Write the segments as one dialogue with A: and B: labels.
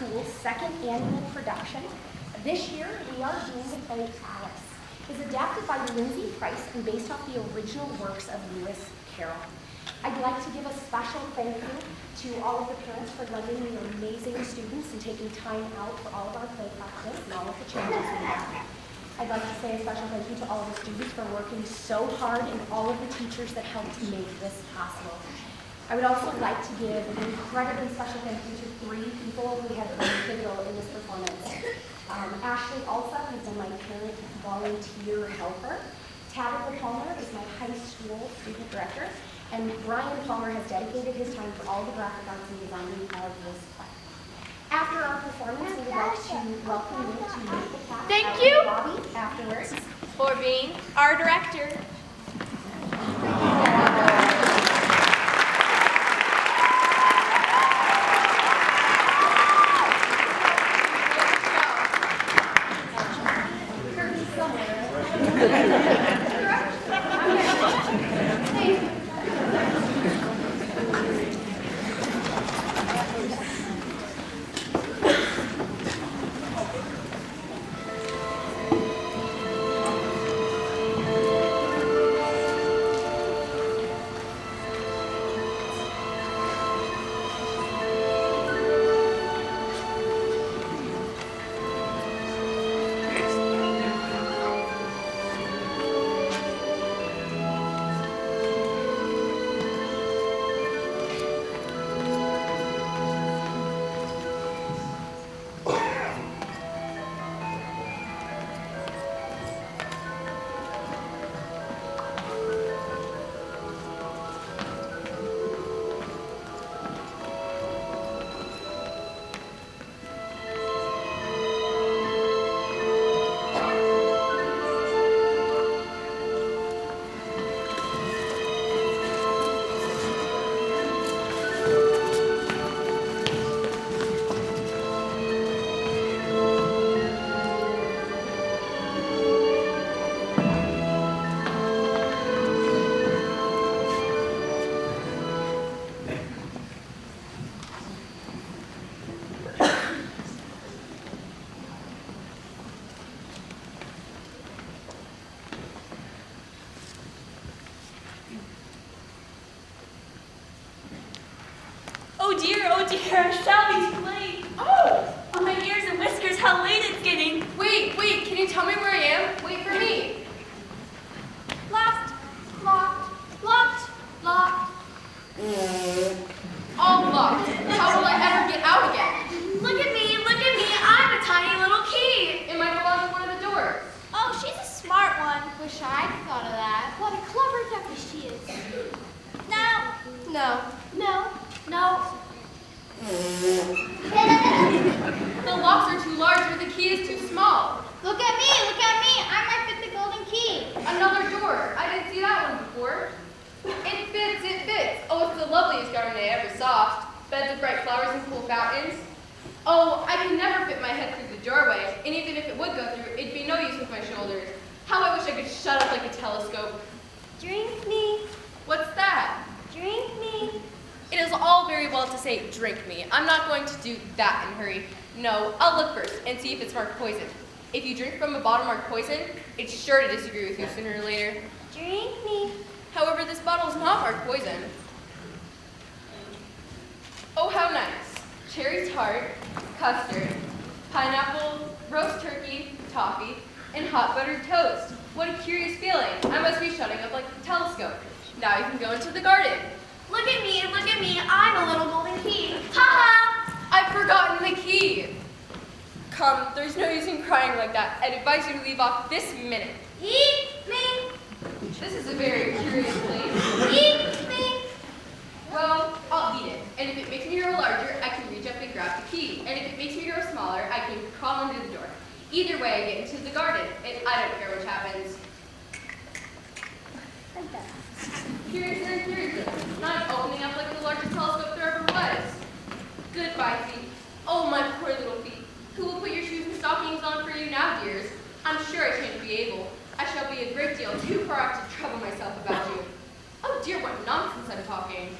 A: school's second annual production. This year, we are doing the play Alice. It's adapted by Lindsay Price and based off the original works of Lewis Carroll. I'd like to give a special thank you to all of the parents for lending me amazing students and taking time out for all of our play practice and all of the changes we have. I'd like to say a special thank you to all of the students for working so hard and all of the teachers that helped make this possible. I would also like to give an incredibly special thank you to 3 people who have been pivotal in this performance. Ashley Alsop has been my parent volunteer helper. Tabitha Palmer is my high school student director. And Brian Palmer has dedicated his time for all the graphic arts and designing of this play. After our performance, we would like to welcome you to meet the cast
B: Thank you
A: lobby afterwards
B: for being our director. Oh dear, I shall be too late. Oh, on my ears and whiskers, how late it's getting.
C: Wait, can you tell me where I am? Wait for me.
B: Locked.
C: All locked. How will I ever get out again?
B: Look at me, I'm a tiny little key.
C: It might belong to one of the doors.
B: Oh, she's a smart one. Wish I'd thought of that. What a clever ducky she is. No.
C: The locks are too large or the key is too small.
B: Look at me, I might fit the golden key.
C: Another door. I didn't see that one before. It fits. Oh, it's the loveliest garden I ever saw. Beds of bright flowers and cool fountains. Oh, I can never fit my head through the doorway, and even if it would go through, it'd be no use with my shoulders. How I wish I could shut up like a telescope.
B: Drink me.
C: What's that?
B: Drink me.
C: It is all very well to say, drink me. I'm not going to do that in a hurry. No, I'll look first and see if it's marked poison. If you drink from a bottle marked poison, it's sure to disagree with you sooner or later.
B: Drink me.
C: However, this bottle is not marked poison. Oh, how nice. Cherry tart, custard, pineapple, roast turkey, toffee, and hot buttered toast. What a curious feeling. I must be shutting up like a telescope. Now you can go into the garden.
B: Look at me, I'm a little golden key. Ha-ha!
C: I've forgotten the key. Come, there's no use in crying like that. I'd advise you to leave off this minute.
B: Eat me.
C: This is a very curious place.
B: Eat me.
C: Well, I'll eat it. And if it makes me grow larger, I can reach up and grab the key. And if it makes me grow smaller, I can crawl under the door. Either way, I get into the garden. And I don't care which happens. Curious and curious. Not opening up like the largest telescope there ever was. Goodbye, feet. Oh, my poor little feet. Who will put your shoes and stockings on for you now, dears? I'm sure I shan't be able. I shall be a great deal too far out to trouble myself about you. Oh dear, what nonsense I'm talking.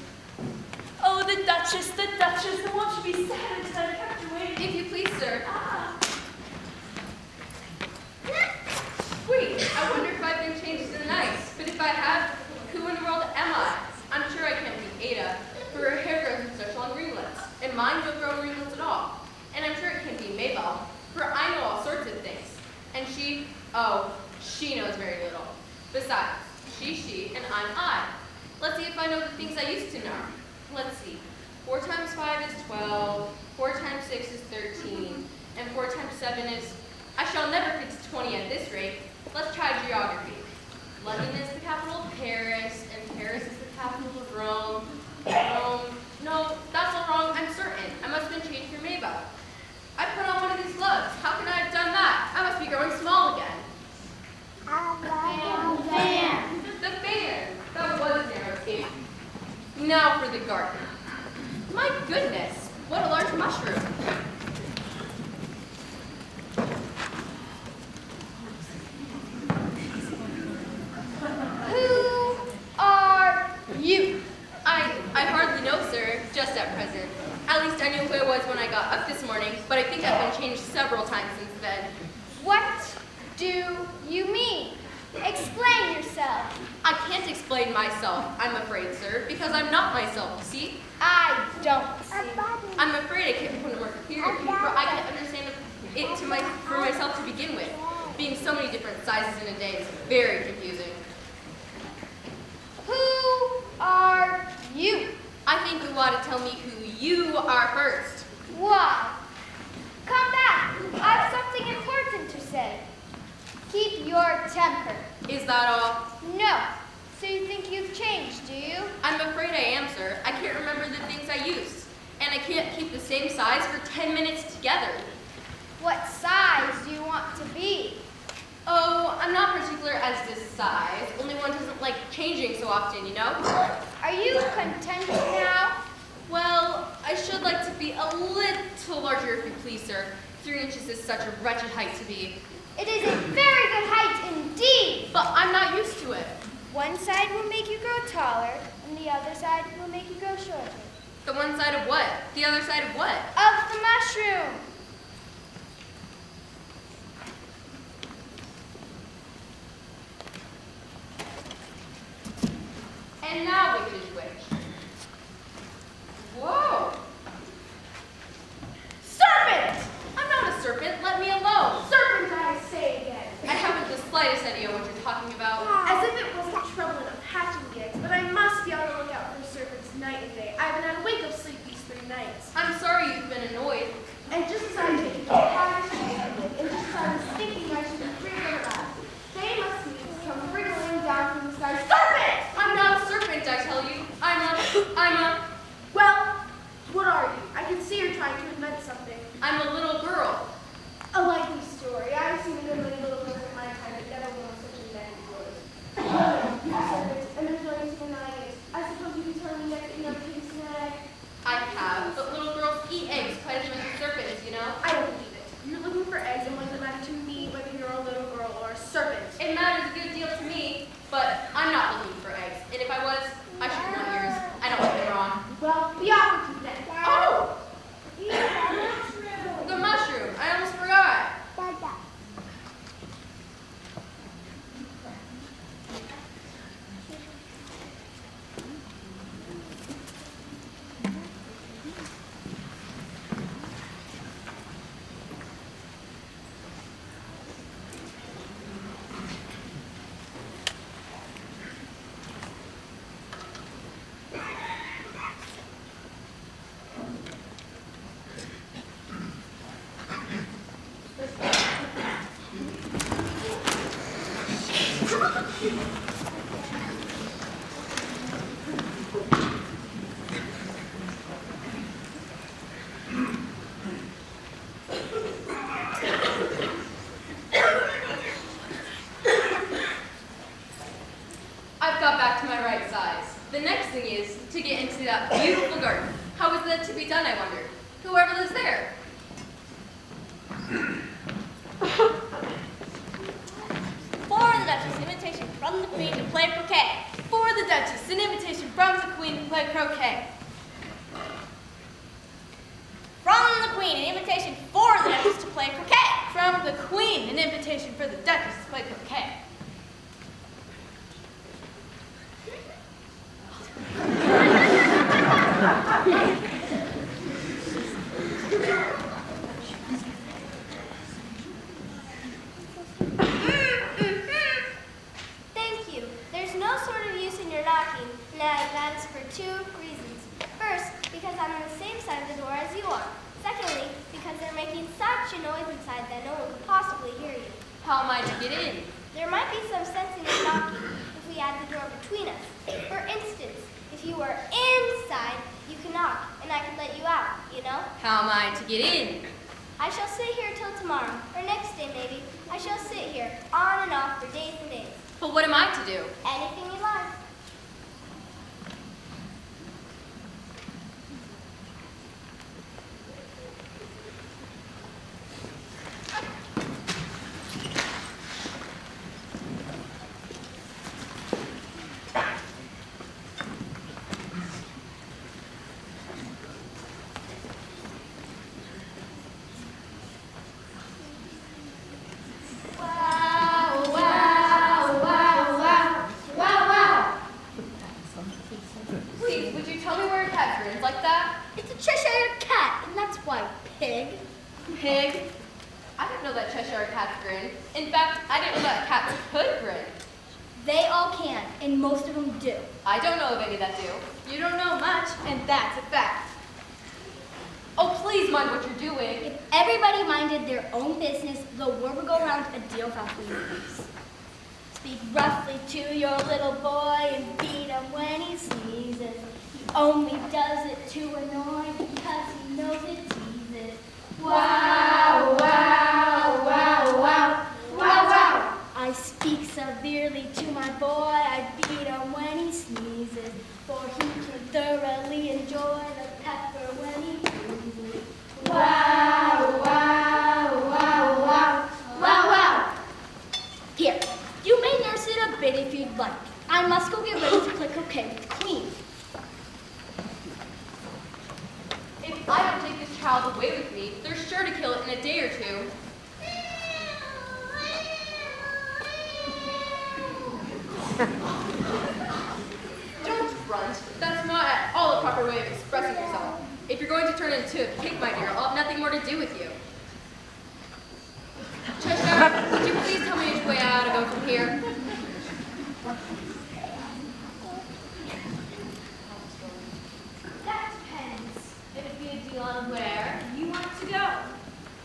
B: Oh, the Duchess, won't you be sad until I kept you waiting?
C: If you and mine don't grow wrinkles at all. And I'm sure it can't be Mabel, for I know all sorts of things. And she knows very little. Besides, she's she and I'm I. Let's see if I know the things I used to know. Let's see. 4 times 5 is 12, 4 times 6 is 13, and 4 times 7 is... I shall never get to 20 at this rate. Let's try geography. London is the capital of Paris, and Paris is the capital of Rome. Rome... No, that's all wrong, I'm certain. I must have been changed for Mabel. I put on one of these gloves. How can I have done that? I must be growing small again.
B: Fan.
C: The fan. That was narrow escape. Now for the garden. My goodness, what a large mushroom.
D: Who are you?
C: I hardly know, sir, just at present. At least I knew who I was when I got up this morning, but I think I've been changed several times since then.
D: What do you mean? Explain yourself.
C: I can't explain myself, I'm afraid, sir, because I'm not myself, you see?
D: I don't see.
C: I'm afraid I can't put it more clearly, for I can't understand it for myself to begin with. Being so many different sizes in a day is very confusing.
D: Who are you?
C: I think you ought to tell me who you are first.
D: Why? Come back. I have something important to say. Keep your temper.
C: Is that all?
D: No. So you think you've changed, do you?
C: I'm afraid I am, sir. I can't remember the things I used. And I can't keep the same size for 10 minutes together.
D: What size do you want to be?
C: Oh, I'm not particular as to size. Only one doesn't like changing so often, you know?
D: Are you content now?
C: Well, I should like to be a little larger if you please, sir. 3 inches is such a wretched height to be.
D: It is a very good height indeed.
C: But I'm not used to it.
D: One side will make you grow taller, and the other side will make you grow shorter.
C: The one side of what? The other side of what?
D: Of the mushroom.
C: And now which is which? Whoa!
D: Serpent!
C: I'm not a serpent. Let me alone.
A: Serpent, I say again.
C: I haven't the slightest idea what you're talking about.
A: As if it wasn't trouble enough hatching the eggs, but I must be on the lookout for serpents night and day. I haven't had a wink of sleep these 3 nights.
C: I'm sorry you've been annoyed.
A: And just as I take it to high and just as I was thinking I should be wriggling around, they must needs come wriggling down from the sky. Serpent!
C: I'm not a serpent, I tell you.
A: Well, what are you? I can see you're trying to invent something.
C: I'm a little girl.
A: A likely story. I've seen a good many little girls in my time, but never one of such inventive words. You serpent, and there's no use in denying it. I suppose you can tell me next that you never tasted an egg.
C: I have, but little girls eat eggs quite as much as serpents, you know?
A: I don't believe it. You're looking for eggs, and what does it matter to me whether you're a little girl or a serpent?
C: It matters a good deal to me, but I'm not looking for eggs. And if I was, I should want yours. I don't want them wrong.
A: Well, be off with you then.
C: Oh! The mushroom. I almost forgot. I've got back to my right size. The next thing is to get into that beautiful garden. How is that to be done, I wonder? Whoever lives there.
B: For the Duchess, invitation from the Queen to play croquet.
C: For the Duchess, an invitation from the Queen to play croquet.
B: From the Queen, an invitation for the Duchess to play croquet.
C: From the Queen, an invitation for the Duchess to play croquet. How am I to get in?
D: There might be some sense in your knocking if we add the door between us. For instance, if you were inside, you can knock, and I can let you out, you know?
C: How am I to get in?
D: I shall sit here till tomorrow, or next day maybe. I shall sit here, on and off, for days and days.
C: But what am I to do?
D: Anything you like.
C: Please, would you tell me where a cat grins like that?
D: It's a Cheshire cat, and that's why, pig.
C: Pig? I didn't know that Cheshire cats grin. In fact, I didn't know that cats could grin.
D: They all can, and most of them do.
C: I don't know of any that do.
B: You don't know much, and that's a fact.
C: Oh, please mind what you're doing.
D: If everybody minded their own business, the world would go around a deal faster than this. Speak roughly to your little boy and beat him when he sneezes. He only does it to annoy because he knows it teases. Wow, wow, wow, wow, wow, wow. I speak severely to my boy, I beat him when he sneezes, for he can thoroughly enjoy the pepper when he freezes. Wow, wow, wow, wow, wow, wow. Here, you may nurse it a bit if you'd like. I must go get ready to click OK with Queen.
C: If I don't take this child away with me, they're sure to kill it in a day or two. Don't grunt. That's not at all a proper way of expressing yourself. If you're going to turn into a pig, my dear, I'll have nothing more to do with you. Cheshire, would you please tell me which way I ought to go from here?
B: That depends. It would be a deal on where you want to go.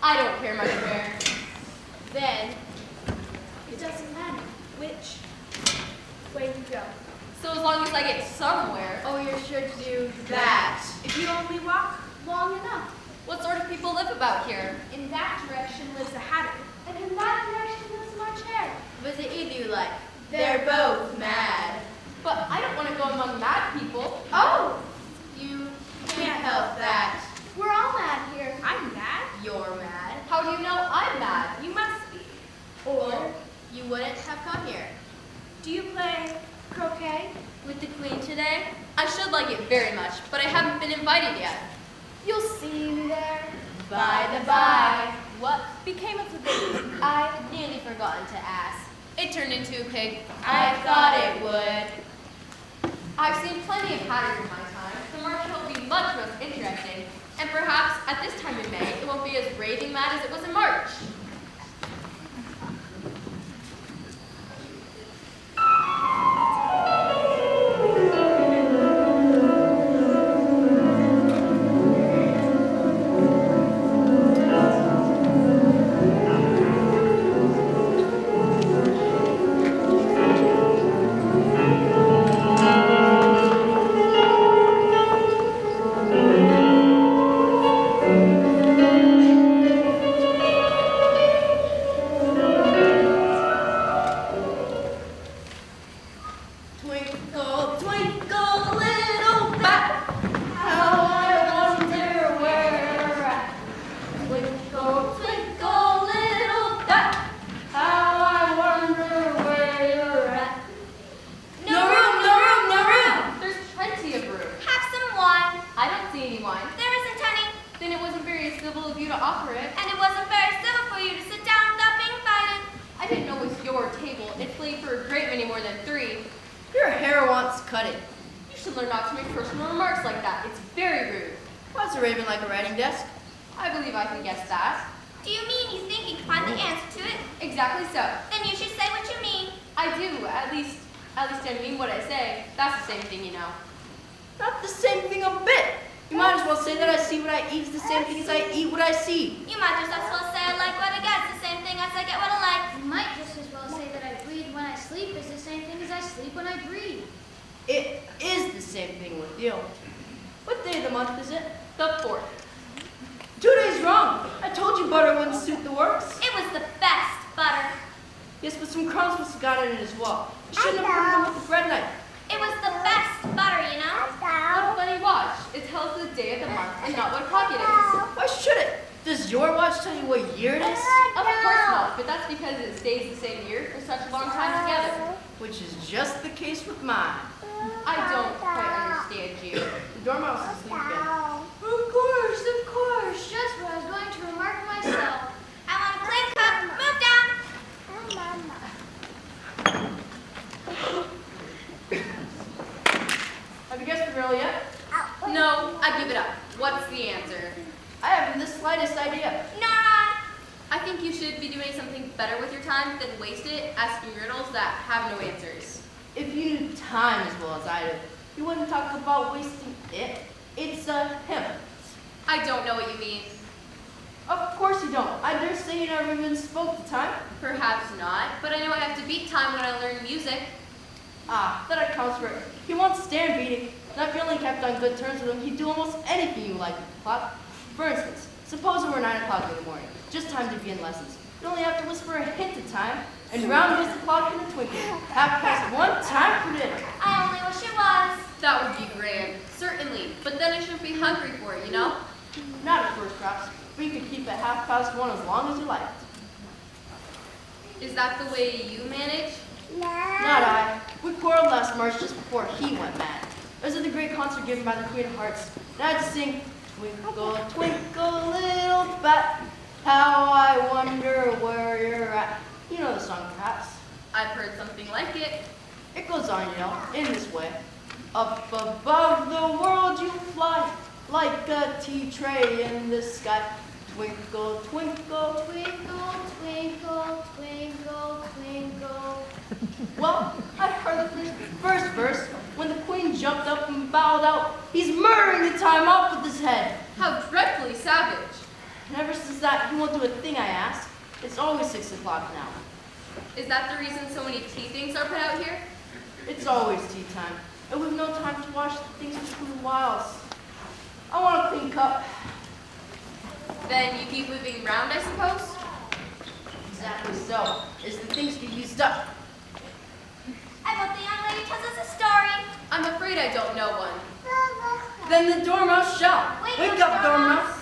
C: I don't care much where.
B: Then, it doesn't matter which way you go.
C: So as long as I get somewhere.
B: Oh, you're sure to do that. If you only walk long enough.
C: What sort of people live about here?
B: In that direction lives a hatter.
D: And in that direction lives March Hare.
C: Visit either you like.
B: They're both mad.
C: But I don't want to go among mad people.
B: Oh, you can't help that.
D: We're all mad here.
B: I'm mad.
C: You're mad. How do you know I'm mad?
B: You must be.
C: Or you wouldn't have come here.
B: Do you play croquet?
C: With the queen today? I should like it very much, but I haven't been invited yet.
D: You'll see me there.
C: By the by, what became of the baby? I've nearly forgotten to ask. It turned into a pig. I thought it would. I've seen plenty of hatters in my time. The market will be much most interesting, and perhaps at this time in May, it won't be as raving mad as it was in March. Twinkle, twinkle, little bat, how I wonder where you're at. Twinkle, twinkle, little bat, how I wonder where you're at. No room, no room, no room! There's plenty of room.
D: Have some wine.
C: I don't see any wine.
D: There isn't any.
C: Then it wasn't very civil of you to offer it.
D: And it wasn't very civil for you to sit down without being invited.
C: I didn't know it was your table. It played for a great many more than 3.
E: Your hair wants cutting.
C: You should learn not to make personal remarks like that. It's very rude.
E: What's a raven like a writing desk?
C: I believe I can guess that.
D: Do you mean you think you can find the answer to it?
C: Exactly so.
D: Then you should say what you mean.
C: I do. At least I mean what I say. That's the same thing, you know.
E: Not the same thing a bit. You might as well say that I see what I eat is the same thing as I eat what I see.
D: You might just as well say I like what I get. It's the same thing as I get what I like. You
F: might just as well say that I breathe when I sleep is the same thing as I sleep when I breathe.
E: It is the same thing with you. What day of the month is it?
C: The 4th.
E: 2 days wrong. I told you butter wouldn't suit the works.
B: It was the best butter.
E: Yes, but some crumbs must have got in it as well. You shouldn't have put it in with the bread knife.
B: It was the best butter, you know?
C: What funny watch. It tells the day of the month and not what o'clock it is.
E: Why should it? Does your watch tell you what year it is?
C: Of course not, but that's because it stays the same year for such a long time together.
E: Which is just the case with mine.
C: I don't quite understand you.
E: The dormouse is asleep again.
F: Of course, of course. Just what I was going to remark myself.
B: I want a clean cup. Move down.
E: Have you guessed the riddle yet?
C: No, I give it up. What's the answer?
E: I haven't the slightest idea.
B: Nora.
C: I think you should be doing something better with your time than waste it asking riddles that have no answers.
E: If you knew time as well as I do, you wouldn't talk about wasting it. It's him.
C: I don't know what you mean.
E: Of course you don't. I dare say you never even spoke the time.
C: Perhaps not, but I know I have to beat time when I learn music.
E: Ah, that accounts for it. He won't stand beating. And if you only kept on good terms with him, he'd do almost anything you like with the clock. For instance, suppose it were 9 o'clock in the morning, just time to begin lessons. You only have to whisper a hint of time, and round goes the clock in a twinkling. 1:30, time for dinner.
B: I only wish it was.
C: That would be grand, certainly, but then I shouldn't be hungry for it, you know?
E: Not at first, perhaps, but you could keep it 1:30 as long as you liked.
C: Is that the way you manage?
E: Not I. We quarreled last March just before he went mad. It was at the great concert given by the Queen of Hearts, and I had to sing, "Twinkle, twinkle, little bat, how I wonder where you're at." You know the song, perhaps.
C: I've heard something like it.
E: It goes on, you know, in this way. Up above the world you fly, like a tea tray in the sky. Twinkle, twinkle,
F: Twinkle, twinkle, twinkle, twinkle.
E: Well, I heard the first verse when the queen jumped up and bowed out. He's murdering the time off with his head.
C: How dreadfully savage.
E: And ever since that, he won't do a thing I ask. It's always 6 o'clock now.
C: Is that the reason so many tea things are put out here?
E: It's always tea time, and we've no time to wash the things between the whiles. I want a clean cup.
C: Then you keep moving round, I suppose?
E: Exactly so. As the things get used up.
B: I hope the young lady tells us a story.
C: I'm afraid I don't know one.
E: Then the dormouse shall. Wake up, dormouse.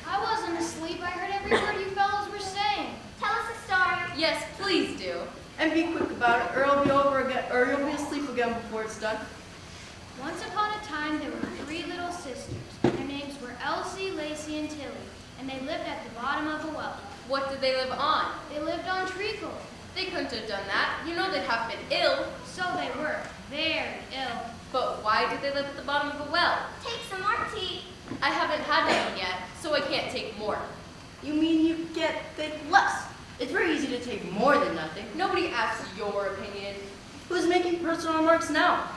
F: I wasn't asleep. I heard every word you fellows were saying.
B: Tell us a story.
C: Yes, please do.
E: And be quick about it, or it'll be over again, or you'll be asleep again before it's done.
F: Once upon a time, there were 3 little sisters. Their names were Elsie, Lacey, and Tilly, and they lived at the bottom of a well.
C: What did they live on?
F: They lived on treacle.
C: They couldn't have done that. You know they'd have been ill.
F: So they were very ill.
C: But why did they live at the bottom of a well?
B: Take some more tea.
C: I haven't had any yet, so I can't take more.
E: You mean you get take less? It's very easy to take more than nothing.
C: Nobody asks your opinion.
E: Who's making personal remarks now?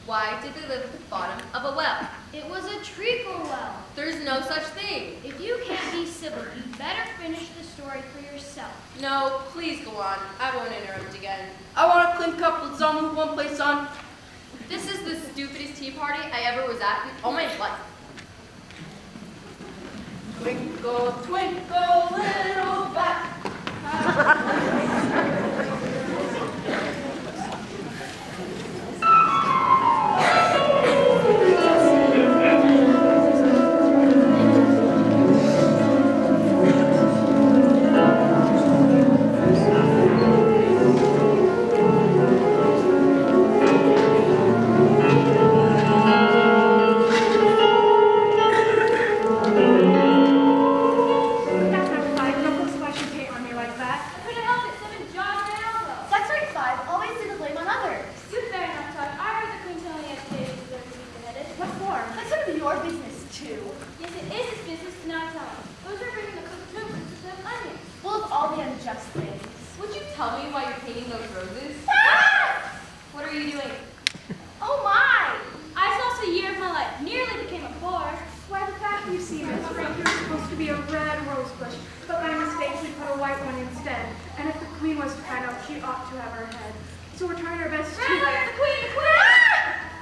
C: Why did they live at the bottom of a well?
F: It was a treacle well.
C: There's no such thing.
F: If you can't be civil, you'd better finish the story for yourself.
C: No, please go on. I won't interrupt again.
E: I want a clean cup. Let's all move one place on.
C: This is the stupidest tea party I ever was at in all my life.
E: Twinkle, twinkle, little bat.
A: That's not right. Don't put splash of paint on me like that.
B: I couldn't help it. Someone jaws
G: supposed to be a red rose bush, but by mistake we put a white one instead. And if the queen was to find out, she ought to have her head. So we're trying our best to...
C: The queen!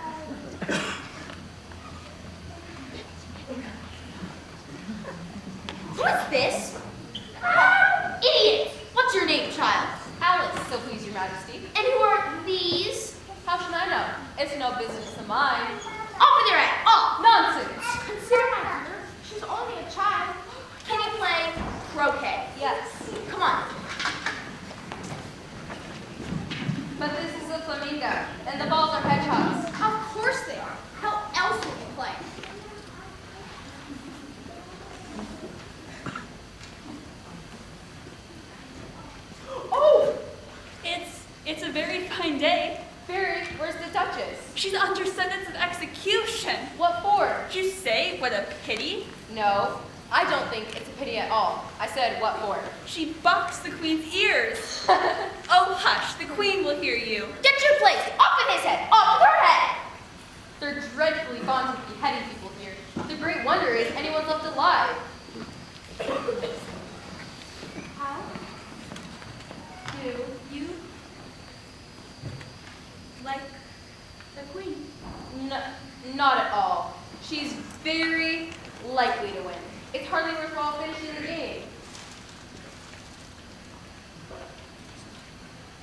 B: Who is this? Idiot! What's your name, child?
C: Alice, so please your majesty.
B: And who are these?
C: How should I know? It's no business of mine.
B: Off with your head! Off!
C: Nonsense!
A: Consider my daughter. She's only a child.
B: Can you play croquet?
C: Yes.
B: Come on.
C: But this is a flamingo, and the balls are hedgehogs.
A: Of course they are. How else would you play?
B: Oh! It's a very fine day.
C: Fairy, where's the Duchess?
B: She's under sentence of execution.
C: What for?
B: Did you say what a pity?
C: No, I don't think it's a pity at all. I said what for.
B: She boxed the queen's ears. Oh, hush, the queen will hear you.
A: Get your place. Off with his head. Off with her head.
C: They're dreadfully fond of beheading people here. The great wonder is anyone's left alive.
A: How do you like the queen?
C: Not at all. She's very likely to win. It's hardly worthwhile finishing the game.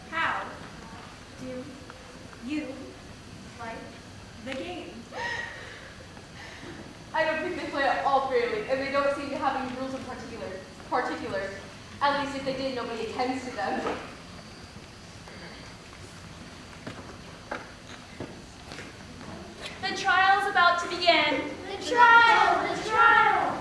G: How do you like the game?
C: I don't think they play it all fairly, and they don't seem to have any rules in particular. At least if they did, nobody attends to them.
B: The trial's about to begin.
A: The trial. The trial.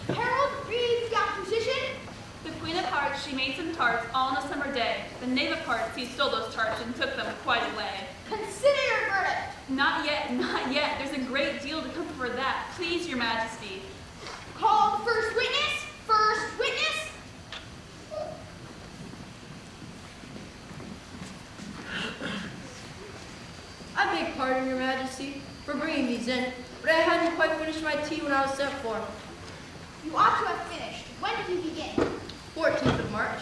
A: Harold, read the opposition.
B: The Queen of Hearts, she made some tarts all on a summer day. The Knave of Hearts, he stole those tarts and took them quite away.
A: Consider your verdict.
B: Not yet, not yet. There's a great deal to come for that. Please, your majesty.
A: Call the first witness. First witness.
E: I beg pardon, your majesty, for bringing these in, but I hadn't quite finished my tea when I was sent for.
A: You ought to have finished. When did you begin?
E: 14th of March.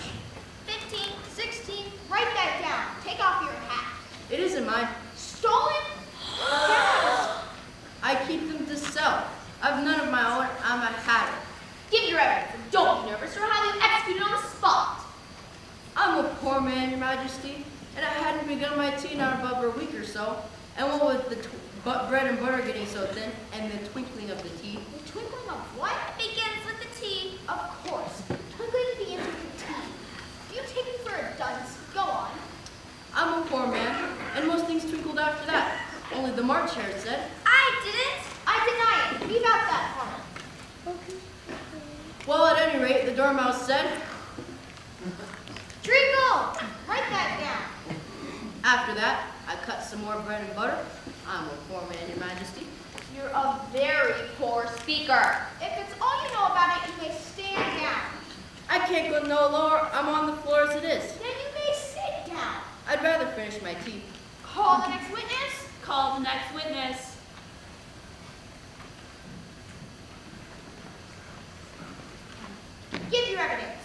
A: 15, 16. Write that down. Take off your hat.
E: It isn't mine.
A: Stolen? Yes.
E: I keep them to sell. I've none of my own. I'm a hatter.
A: Give your evidence. And don't be nervous or I'll have you executed on the spot.
E: I'm a poor man, your majesty, and I hadn't begun my tea not above a week or so. And what with the bread and butter getting so thin, and the twinkling of the tea.
A: The twinkling of what? Begins with the T. Of course. Twinkling begins with the T. You take me for a dunce. Go on.
E: I'm a poor man, and most things twinkled after that. Only the March hare said,
A: I didn't. I deny it. Leave out that part.
E: well, at any rate, the dormouse said,
A: Treacle. Write that down.
E: after that, I cut some more bread and butter. I'm a poor man, your majesty.
A: You're a very poor speaker. If it's all you know about it, you may stand down.
E: I can't go no lower. I'm on the floor as it is.
A: Then you may sit down.
E: I'd rather finish my tea.
A: Call the next witness.
B: Call the next witness.
A: Give your evidence.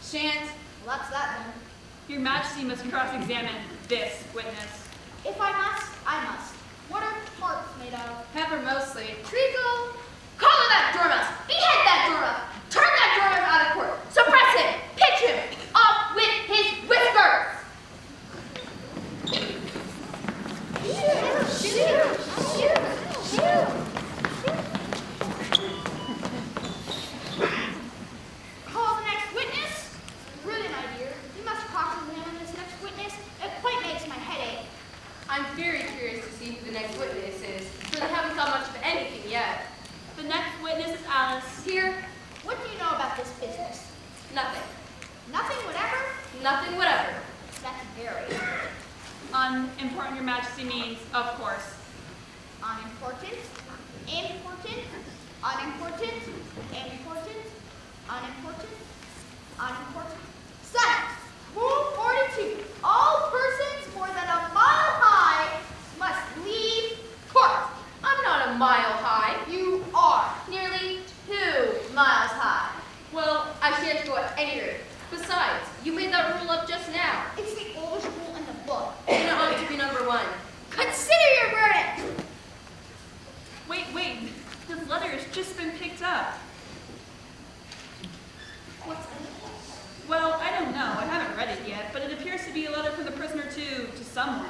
B: Shan't.
A: Well, that's that then.
B: Your majesty must cross-examine this witness.
A: If I must, I must. What are tarts made of?
B: Pepper mostly.
A: Treacle. Collar that dormouse. Behead that dormouse. Turn that dormouse out of court. Suppress him. Pitch him. Off with his whiskers. Shoot. Call the next witness. Really, my dear, you must cross-examine this next witness. It quite makes my head ache.
C: I'm very curious to see who the next witness is, for they haven't thought much of anything yet.
B: The next witness is Alice.
C: Here,
A: What do you know about this business?
C: nothing. Nothing whatever.
F: That's very
B: Unimportant, Your Majesty means, of course.
F: unimportant, important, unimportant, important, unimportant, unimportant. Senate, Rule 42. All persons more than a mile high must leave court.
C: I'm not a mile high.
F: You are nearly 2 miles high.
C: Well, I can't go at any rate. Besides, you made that rule up just now.
F: It's the oldest rule in the book.
C: And it ought to be number 1.
F: Consider your verdict.
B: Wait, this letter has just been picked up.
F: What's
B: Well, I don't know, I haven't read it yet, but it appears to be a letter from the prisoner to someone.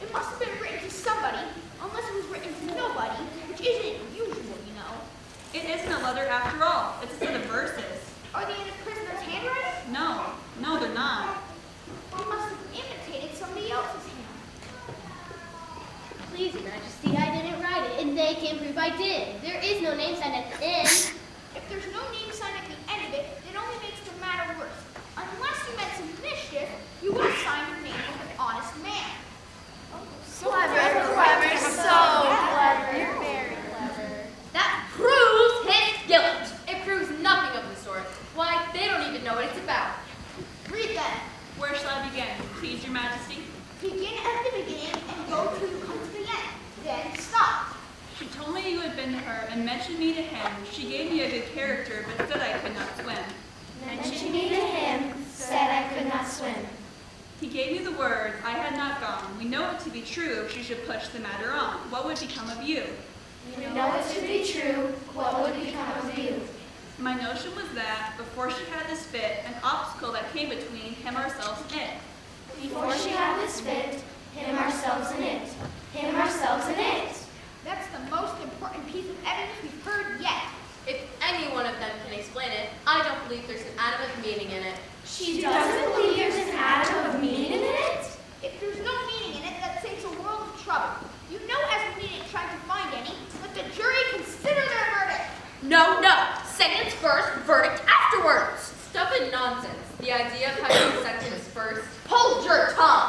F: It must have been written to somebody, unless it was written to nobody, which isn't usual, you know.
B: It isn't a letter after all, it's a set of verses.
F: Are they in the prisoner's handwriting?
B: No, they're not.
F: He must have imitated somebody else's hand.
D: Please, Your Majesty, I didn't write it, and they can prove I did. There is no name sign at the end.
F: If there's no name sign at the end of it, it only makes the matter worse. Unless you meant some mischief, you would have signed your name with an honest man.
D: Clever, so clever. You're very clever.
C: That proves his guilt. It proves nothing of the sort. Why, they don't even know what it's about.
F: Read then.
B: Where shall I begin, please, Your Majesty?
F: Begin at the beginning and go till you come to the end. Then stop.
B: She told me you had been to her and mentioned me to him. She gave me a good character, but said I could not swim.
D: Mentioned me to him, said I could not swim.
B: He gave me the word I had not gone. We know it to be true if she should push the matter on. What would become of you?
D: We know it to be true. What would become of you?
B: My notion was that, before she had this fit, an obstacle that came between him, ourselves, and it.
D: Before she had this fit, him, ourselves, and it. Him, ourselves, and it.
F: That's the most important piece of evidence we've heard yet.
C: If any one of them can explain it, I don't believe there's an atom of meaning in it.
D: She doesn't believe there's an atom of meaning in it?
F: If there's no meaning in it, that saves a world of trouble. You know as we needn't try to find any, let the jury consider their verdict.
C: No. Sentence first, verdict afterwards. Stuff and nonsense. The idea of having a sentence first. Hold your tongue.